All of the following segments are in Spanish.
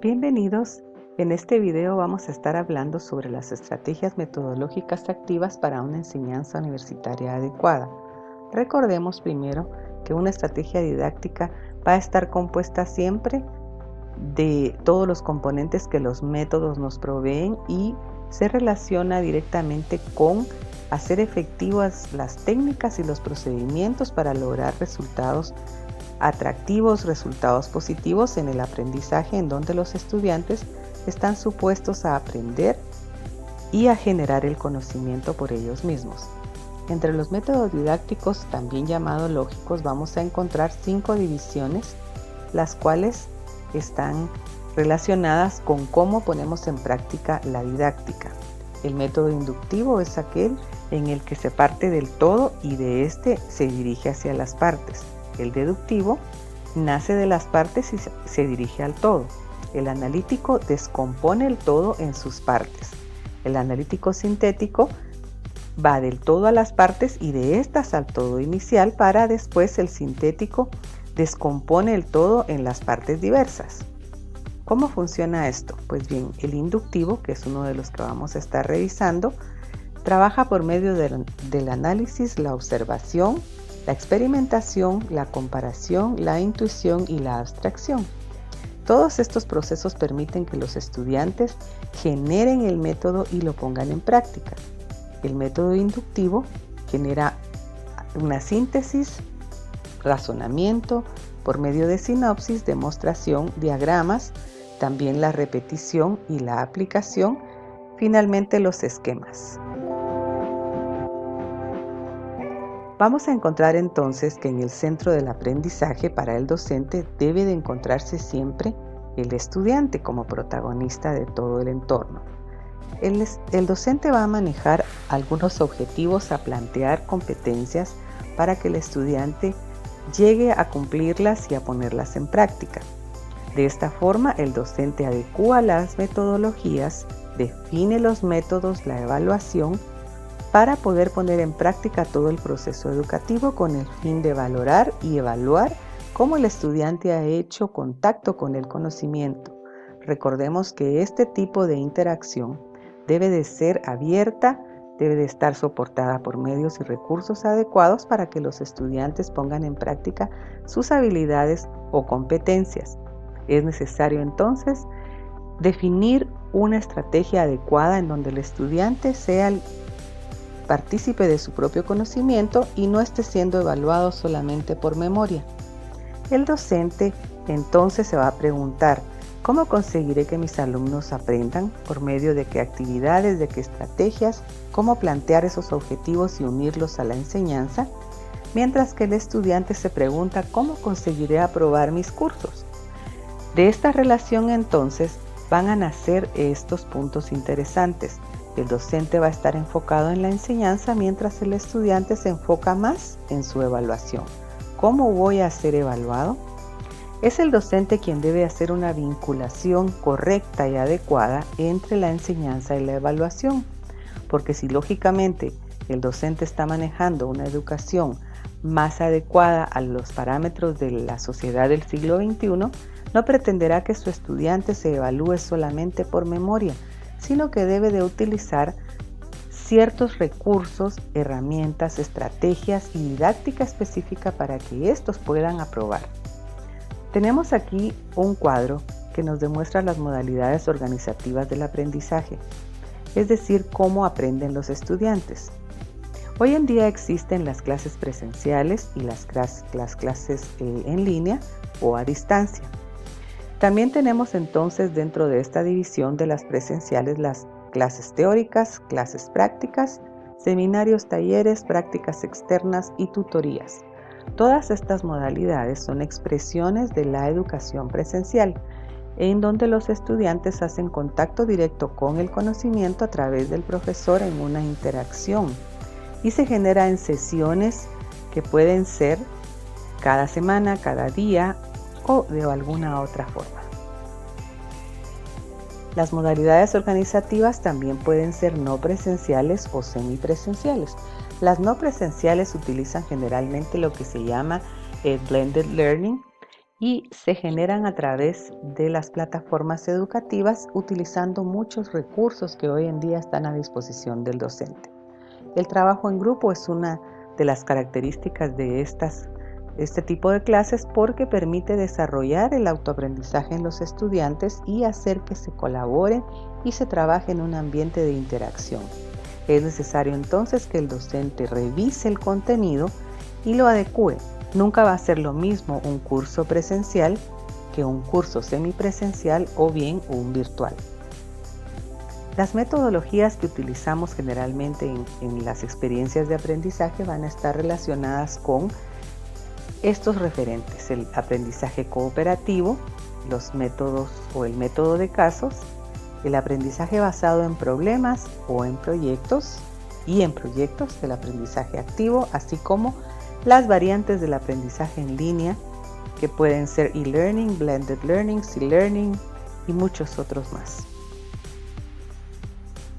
Bienvenidos. En este video vamos a estar hablando sobre las estrategias metodológicas activas para una enseñanza universitaria adecuada. Recordemos primero que una estrategia didáctica va a estar compuesta siempre de todos los componentes que los métodos nos proveen y se relaciona directamente con hacer efectivas las técnicas y los procedimientos para lograr resultados atractivos, resultados positivos en el aprendizaje, en donde los estudiantes están supuestos a aprender y a generar el conocimiento por ellos mismos. Entre los métodos didácticos, también llamados lógicos, vamos a encontrar 5 divisiones, las cuales están relacionadas con cómo ponemos en práctica la didáctica. El método inductivo es aquel en el que se parte del todo y de este se dirige hacia las partes. El deductivo nace de las partes y se dirige al todo. El analítico descompone el todo en sus partes. El analítico sintético va del todo a las partes y de estas al todo inicial, para después el sintético descompone el todo en las partes diversas. ¿Cómo funciona esto? Pues bien, el inductivo, que es uno de los que vamos a estar revisando, trabaja por medio del análisis, la observación, la experimentación, la comparación, la intuición y la abstracción. Todos estos procesos permiten que los estudiantes generen el método y lo pongan en práctica. El método inductivo genera una síntesis, razonamiento, por medio de sinopsis, demostración, diagramas, también la repetición y la aplicación, finalmente los esquemas. Vamos a encontrar entonces que en el centro del aprendizaje para el docente debe de encontrarse siempre el estudiante como protagonista de todo el entorno. El docente va a manejar algunos objetivos, a plantear competencias para que el estudiante llegue a cumplirlas y a ponerlas en práctica. De esta forma, el docente adecúa las metodologías, define los métodos, la evaluación, para poder poner en práctica todo el proceso educativo con el fin de valorar y evaluar cómo el estudiante ha hecho contacto con el conocimiento. Recordemos que este tipo de interacción debe de ser abierta, debe de estar soportada por medios y recursos adecuados para que los estudiantes pongan en práctica sus habilidades o competencias. Es necesario entonces definir una estrategia adecuada en donde el estudiante sea el partícipe de su propio conocimiento y no esté siendo evaluado solamente por memoria. El docente entonces se va a preguntar: ¿cómo conseguiré que mis alumnos aprendan? ¿Por medio de qué actividades, de qué estrategias? ¿Cómo plantear esos objetivos y unirlos a la enseñanza? Mientras que el estudiante se pregunta: ¿cómo conseguiré aprobar mis cursos? De esta relación entonces van a nacer estos puntos interesantes. El docente va a estar enfocado en la enseñanza, mientras el estudiante se enfoca más en su evaluación. ¿Cómo voy a ser evaluado? Es el docente quien debe hacer una vinculación correcta y adecuada entre la enseñanza y la evaluación, porque si lógicamente el docente está manejando una educación más adecuada a los parámetros de la sociedad del siglo XXI, no pretenderá que su estudiante se evalúe solamente por memoria, sino que debe de utilizar ciertos recursos, herramientas, estrategias y didáctica específica para que estos puedan aprobar. Tenemos aquí un cuadro que nos demuestra las modalidades organizativas del aprendizaje, es decir, cómo aprenden los estudiantes. Hoy en día existen las clases presenciales y las clases en línea o a distancia. También tenemos entonces dentro de esta división de las presenciales las clases teóricas, clases prácticas, seminarios, talleres, prácticas externas y tutorías. Todas estas modalidades son expresiones de la educación presencial, en donde los estudiantes hacen contacto directo con el conocimiento a través del profesor en una interacción, y se genera en sesiones que pueden ser cada semana, cada día o de alguna otra forma. Las modalidades organizativas también pueden ser no presenciales o semipresenciales. Las no presenciales utilizan generalmente lo que se llama blended learning, y se generan a través de las plataformas educativas utilizando muchos recursos que hoy en día están a disposición del docente. El trabajo en grupo es una de las características de este tipo de clases porque permite desarrollar el autoaprendizaje en los estudiantes y hacer que se colaboren y se trabaje en un ambiente de interacción. Es necesario entonces que el docente revise el contenido y lo adecue. Nunca va a ser lo mismo un curso presencial que un curso semipresencial o bien un virtual. Las metodologías que utilizamos generalmente en las experiencias de aprendizaje van a estar relacionadas con estos referentes: el aprendizaje cooperativo, los métodos o el método de casos, el aprendizaje basado en problemas o en proyectos y en proyectos del aprendizaje activo, así como las variantes del aprendizaje en línea que pueden ser e-learning, blended learning, C-learning y muchos otros más.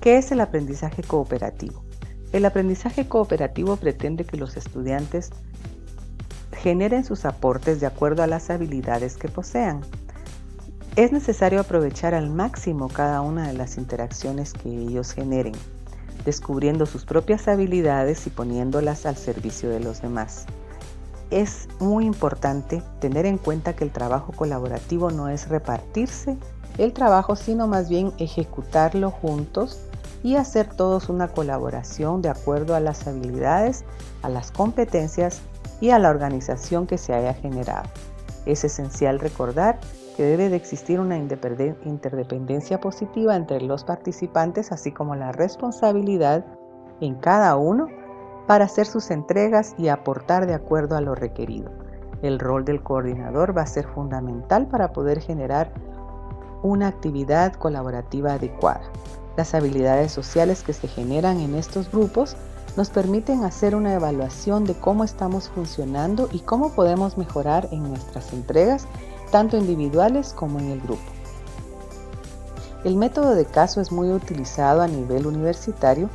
¿Qué es el aprendizaje cooperativo? El aprendizaje cooperativo pretende que los estudiantes generen sus aportes de acuerdo a las habilidades que posean. Es necesario aprovechar al máximo cada una de las interacciones que ellos generen, descubriendo sus propias habilidades y poniéndolas al servicio de los demás. Es muy importante tener en cuenta que el trabajo colaborativo no es repartirse el trabajo, sino más bien ejecutarlo juntos y hacer todos una colaboración de acuerdo a las habilidades, a las competencias y a la organización que se haya generado. Es esencial recordar que debe de existir una interdependencia positiva entre los participantes, así como la responsabilidad en cada uno para hacer sus entregas y aportar de acuerdo a lo requerido. El rol del coordinador va a ser fundamental para poder generar una actividad colaborativa adecuada. Las habilidades sociales que se generan en estos grupos nos permiten hacer una evaluación de cómo estamos funcionando y cómo podemos mejorar en nuestras entregas, tanto individuales como en el grupo. El método de caso es muy utilizado a nivel universitario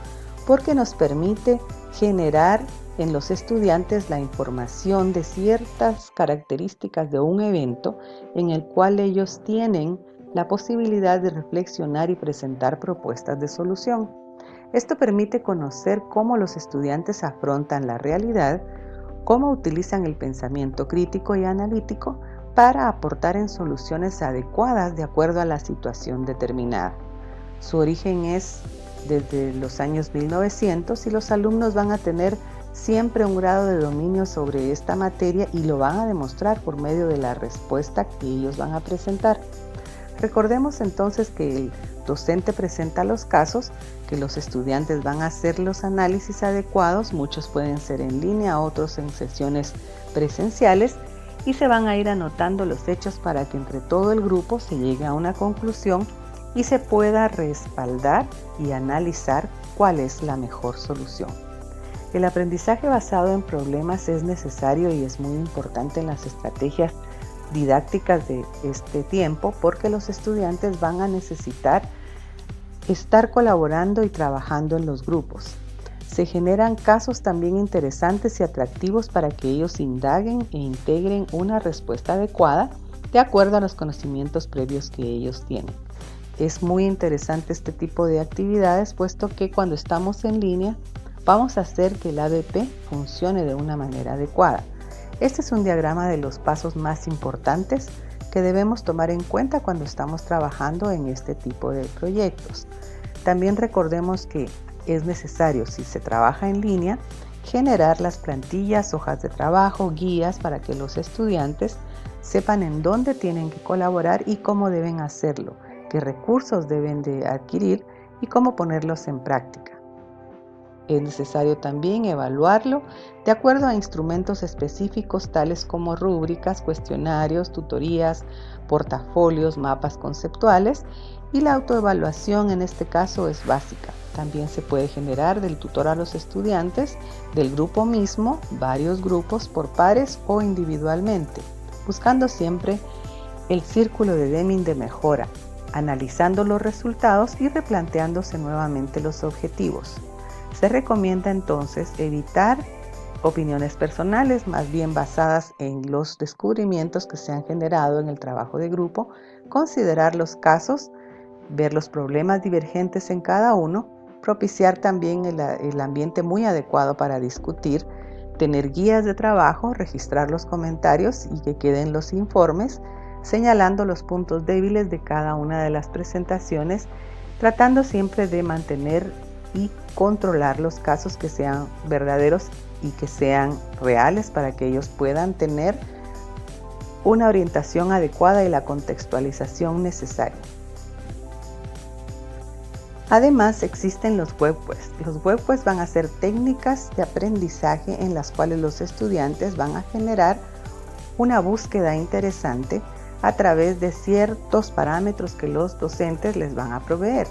porque nos permite generar en los estudiantes la información de ciertas características de un evento en el cual ellos tienen la posibilidad de reflexionar y presentar propuestas de solución. Esto permite conocer cómo los estudiantes afrontan la realidad, cómo utilizan el pensamiento crítico y analítico para aportar en soluciones adecuadas de acuerdo a la situación determinada. Su origen es desde los años 1900 y los alumnos van a tener siempre un grado de dominio sobre esta materia y lo van a demostrar por medio de la respuesta que ellos van a presentar. Recordemos entonces que el docente presenta los casos, que los estudiantes van a hacer los análisis adecuados, muchos pueden ser en línea, otros en sesiones presenciales, y se van a ir anotando los hechos para que entre todo el grupo se llegue a una conclusión y se pueda respaldar y analizar cuál es la mejor solución. El aprendizaje basado en problemas es necesario y es muy importante en las estrategias didácticas de este tiempo porque los estudiantes van a necesitar estar colaborando y trabajando en los grupos. Se generan casos también interesantes y atractivos para que ellos indaguen e integren una respuesta adecuada de acuerdo a los conocimientos previos que ellos tienen. Es muy interesante este tipo de actividades, puesto que cuando estamos en línea vamos a hacer que el ABP funcione de una manera adecuada. Este es un diagrama de los pasos más importantes que debemos tomar en cuenta cuando estamos trabajando en este tipo de proyectos. También recordemos que es necesario, si se trabaja en línea, generar las plantillas, hojas de trabajo, guías para que los estudiantes sepan en dónde tienen que colaborar y cómo deben hacerlo, qué recursos deben de adquirir y cómo ponerlos en práctica. Es necesario también evaluarlo de acuerdo a instrumentos específicos tales como rúbricas, cuestionarios, tutorías, portafolios, mapas conceptuales, y la autoevaluación en este caso es básica. También se puede generar del tutor a los estudiantes, del grupo mismo, varios grupos por pares o individualmente, buscando siempre el círculo de Deming de mejora, analizando los resultados y replanteándose nuevamente los objetivos. Se recomienda entonces evitar opiniones personales, más bien basadas en los descubrimientos que se han generado en el trabajo de grupo, considerar los casos, ver los problemas divergentes en cada uno, propiciar también el ambiente muy adecuado para discutir, tener guías de trabajo, registrar los comentarios y que queden los informes, señalando los puntos débiles de cada una de las presentaciones, tratando siempre de mantener y controlar los casos que sean verdaderos y que sean reales para que ellos puedan tener una orientación adecuada y la contextualización necesaria. Además, existen los webquests. Los webquests van a ser técnicas de aprendizaje en las cuales los estudiantes van a generar una búsqueda interesante a través de ciertos parámetros que los docentes les van a proveer.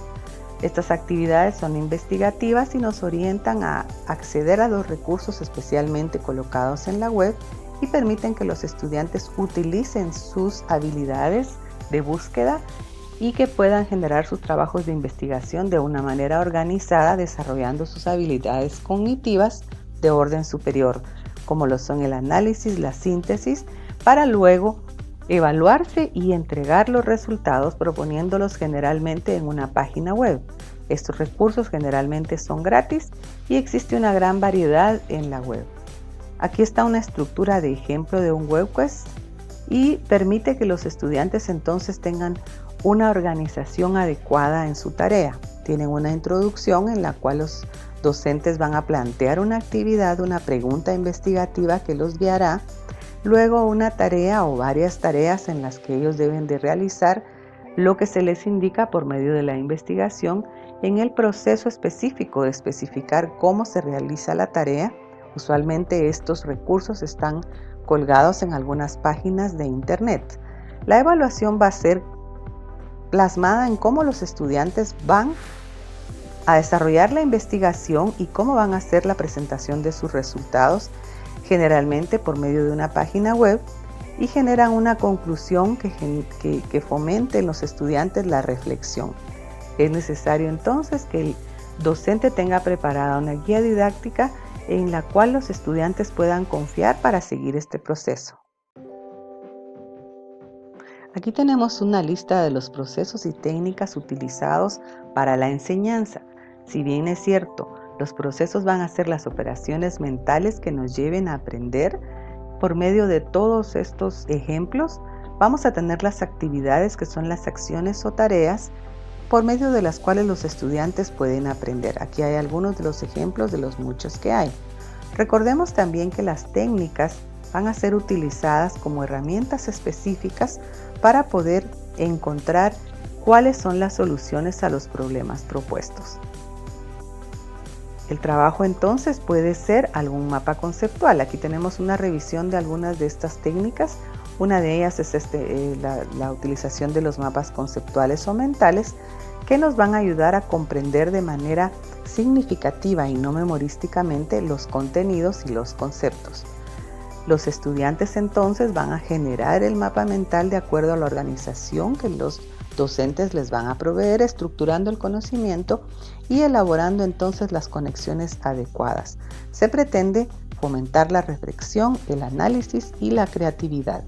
Estas actividades son investigativas y nos orientan a acceder a los recursos especialmente colocados en la web y permiten que los estudiantes utilicen sus habilidades de búsqueda y que puedan generar sus trabajos de investigación de una manera organizada, desarrollando sus habilidades cognitivas de orden superior, como lo son el análisis, la síntesis, para luego evaluarse y entregar los resultados proponiéndolos generalmente en una página web. Estos recursos generalmente son gratis y existe una gran variedad en la web. Aquí está una estructura de ejemplo de un webquest y permite que los estudiantes entonces tengan una organización adecuada en su tarea. Tienen una introducción en la cual los docentes van a plantear una actividad, una pregunta investigativa que los guiará, luego una tarea o varias tareas en las que ellos deben de realizar lo que se les indica por medio de la investigación en el proceso específico de especificar cómo se realiza la tarea. Usualmente estos recursos están colgados en algunas páginas de internet. La evaluación va a ser plasmada en cómo los estudiantes van a desarrollar la investigación y cómo van a hacer la presentación de sus resultados, generalmente por medio de una página web, y generan una conclusión que fomente en los estudiantes la reflexión. Es necesario entonces que el docente tenga preparada una guía didáctica en la cual los estudiantes puedan confiar para seguir este proceso. Aquí tenemos una lista de los procesos y técnicas utilizados para la enseñanza. Si bien es cierto, los procesos van a ser las operaciones mentales que nos lleven a aprender, por medio de todos estos ejemplos, vamos a tener las actividades que son las acciones o tareas por medio de las cuales los estudiantes pueden aprender. Aquí hay algunos de los ejemplos de los muchos que hay. Recordemos también que las técnicas van a ser utilizadas como herramientas específicas para poder encontrar cuáles son las soluciones a los problemas propuestos. El trabajo entonces puede ser algún mapa conceptual. Aquí tenemos una revisión de algunas de estas técnicas. Una de ellas es la utilización de los mapas conceptuales o mentales, que nos van a ayudar a comprender de manera significativa y no memorísticamente los contenidos y los conceptos. Los estudiantes entonces van a generar el mapa mental de acuerdo a la organización que los docentes les van a proveer, estructurando el conocimiento y elaborando entonces las conexiones adecuadas. Se pretende fomentar la reflexión, el análisis y la creatividad.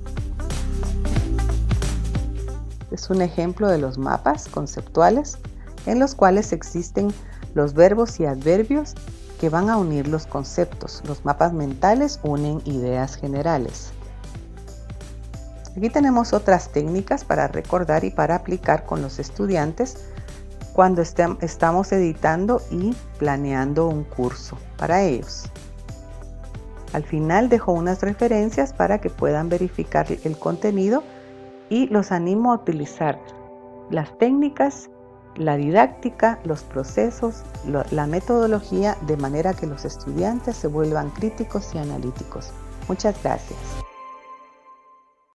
Es un ejemplo de los mapas conceptuales en los cuales existen los verbos y adverbios que van a unir los conceptos. Los mapas mentales unen ideas generales. Aquí tenemos otras técnicas para recordar y para aplicar con los estudiantes cuando estamos editando y planeando un curso para ellos. Al final dejo unas referencias para que puedan verificar el contenido y los animo a utilizar las técnicas, la didáctica, los procesos, la metodología de manera que los estudiantes se vuelvan críticos y analíticos. Muchas gracias.